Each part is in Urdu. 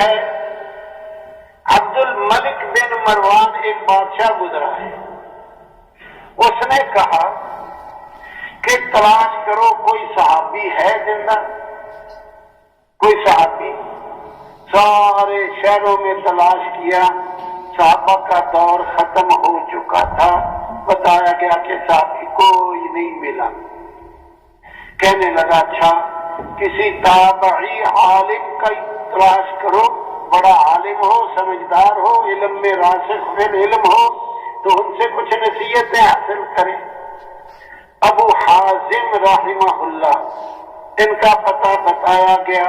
ہے عبد الملک بن مروان ایک بادشاہ گزرا ہے، اس نے کہا کہ تلاش کرو کوئی صحابی ہے زندہ، کوئی صحابی۔ سارے شہروں میں تلاش کیا، صحابہ کا دور ختم ہو چکا تھا، بتایا گیا کہ صحابی کوئی نہیں ملا۔ کہنے لگا اچھا کسی تابعی عالم کا تلاش کرو، بڑا عالم ہو، سمجھدار ہو، علم میں راسخ علم ہو، تو ان سے کچھ نصیحتیں حاصل کریں۔ ابو حازم رحمہ اللہ، ان کا پتہ بتایا گیا،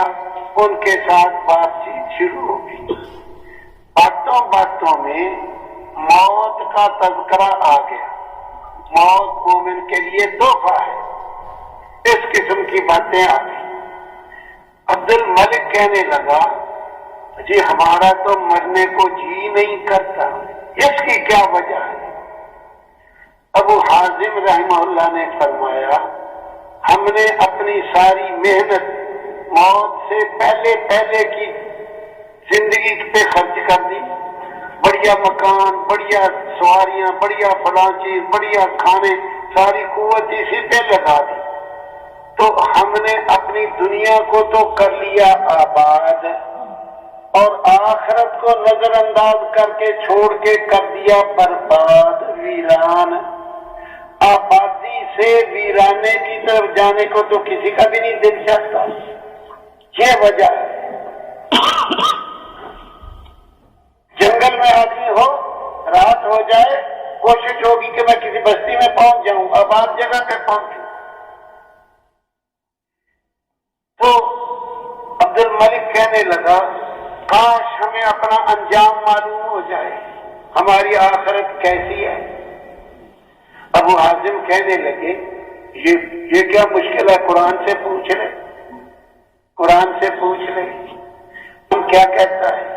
ان کے ساتھ بات چیت شروع ہو گئی۔ باتوں باتوں میں موت کا تذکرہ آ گیا۔ موت مومن کے لیے تحفہ ہے، اس قسم کی باتیں آ گئی۔ عبد الملک کہنے لگا جی ہمارا تو مرنے کو جی نہیں کرتا، اس کی کیا وجہ ہے؟ ابو حازم رحمہ اللہ نے فرمایا ہم نے اپنی ساری محنت موت سے پہلے کی زندگی پہ خرچ کر دی، بڑھیا مکان، بڑھیا سواریاں، بڑھیا فلاں چیز، بڑھیا کھانے، ساری قوت اسی پہ لگا دی، تو ہم نے اپنی دنیا کو تو کر لیا آباد، اور آخرت کو نظر انداز کر کے چھوڑ کے کر دیا برباد، ویران۔ آبادی سے ویرانے کی طرف جانے کو تو کسی کا بھی نہیں دل چاہتا، یہ وجہ ہے۔ جنگل میں آدمی ہو، رات ہو جائے، کوشش ہوگی کہ میں کسی بستی میں پہنچ جاؤں، آباد جگہ پہ پہنچوں۔ تو عبد الملک کہنے لگا کاش ہمیں اپنا انجام معلوم ہو جائے، ہماری آخرت کیسی ہے۔ ابو حازم کہنے لگے یہ کیا مشکل ہے، قرآن سے پوچھ لے، قرآن سے پوچھ لے۔ تم کیا کہتا ہے؟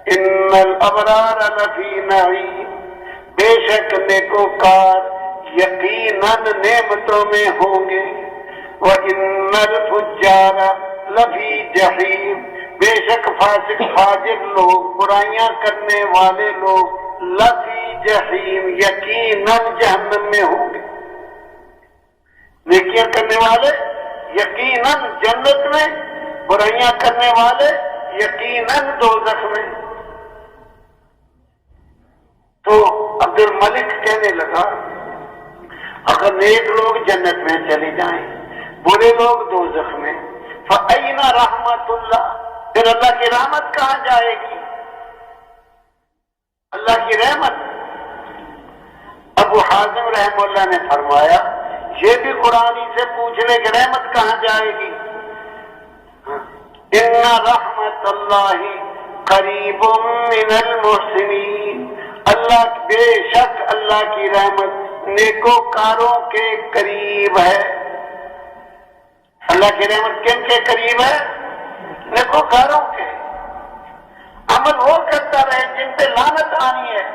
ان الابرار لفی نعیم، بے شک نیکوکار یقیناً نعمتوں میں ہوں گے، وان الفجار لفی جحیم، بے شک فاسق فاجر لوگ، برائیاں کرنے والے لوگ، لفی جحیم یقیناً جہنم میں ہوں گے، نیکیاں کرنے والے یقیناً جنت میں، برائیاں کرنے والے یقیناً دوزخ میں۔ تو عبد الملک کہنے لگا اگر نیک لوگ جنت میں چلے جائیں، برے لوگ دوزخ میں، فأین رحمت اللہ، پھر اللہ کی رحمت کہاں جائے گی؟ اللہ کی رحمت۔ ابو حازم رحمہ اللہ نے فرمایا یہ بھی قرآن سے پوچھ لے کہ رحمت کہاں جائے گی؟ ان رحمت اللہ قریب من المحسنین، اللہ بے شک اللہ کی رحمت نیکوکاروں کے قریب ہے۔ اللہ کی رحمت کن کے قریب ہے؟ نیکوکاروں کے۔ عمل وہ کرتا رہے جن پہ لعنت آنی ہے،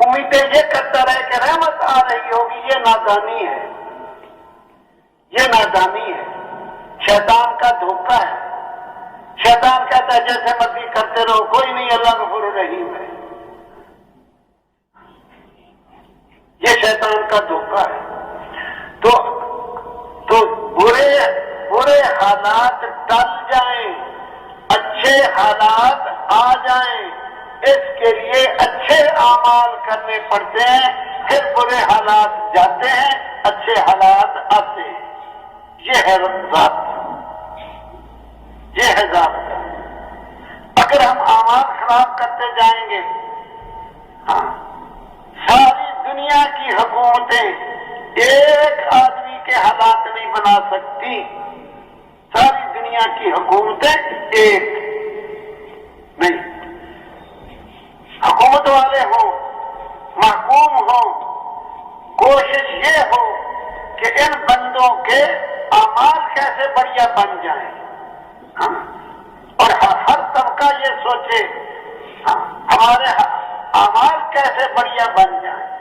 امیدیں یہ کرتا رہے کہ رحمت آ رہی ہوگی، یہ نادانی ہے، یہ نادانی ہے، شیطان کا دھوکہ ہے۔ شیطان کہتا ہے جیسے مرضی کرتے رہو، کوئی نہیں، اللہ غفور رحیم ہے، یہ شیطان کا دھوکہ ہے۔ تو برے حالات ٹل جائیں، اچھے حالات آ جائیں، اس کے لیے اچھے اعمال کرنے پڑتے ہیں، پھر برے حالات جاتے ہیں، اچھے حالات آتے ہیں۔ یہ ہے ضابطہ، یہ ہے ضابطہ۔ اگر ہم اعمال خراب کرتے جائیں گے، ہاں، ساری دنیا کی حکومتیں ایک آدمی کے حالات نہیں بنا سکتی، ساری دنیا کی حکومتیں ایک نہیں، حکومت والے ہوں، محکوم ہوں، کوشش یہ ہو کہ ان بندوں کے اعمال کیسے بڑھیا بن جائیں، ہاں، اور ہر طبقہ یہ سوچے ہمارے اعمال کیسے بڑھیا بن جائیں۔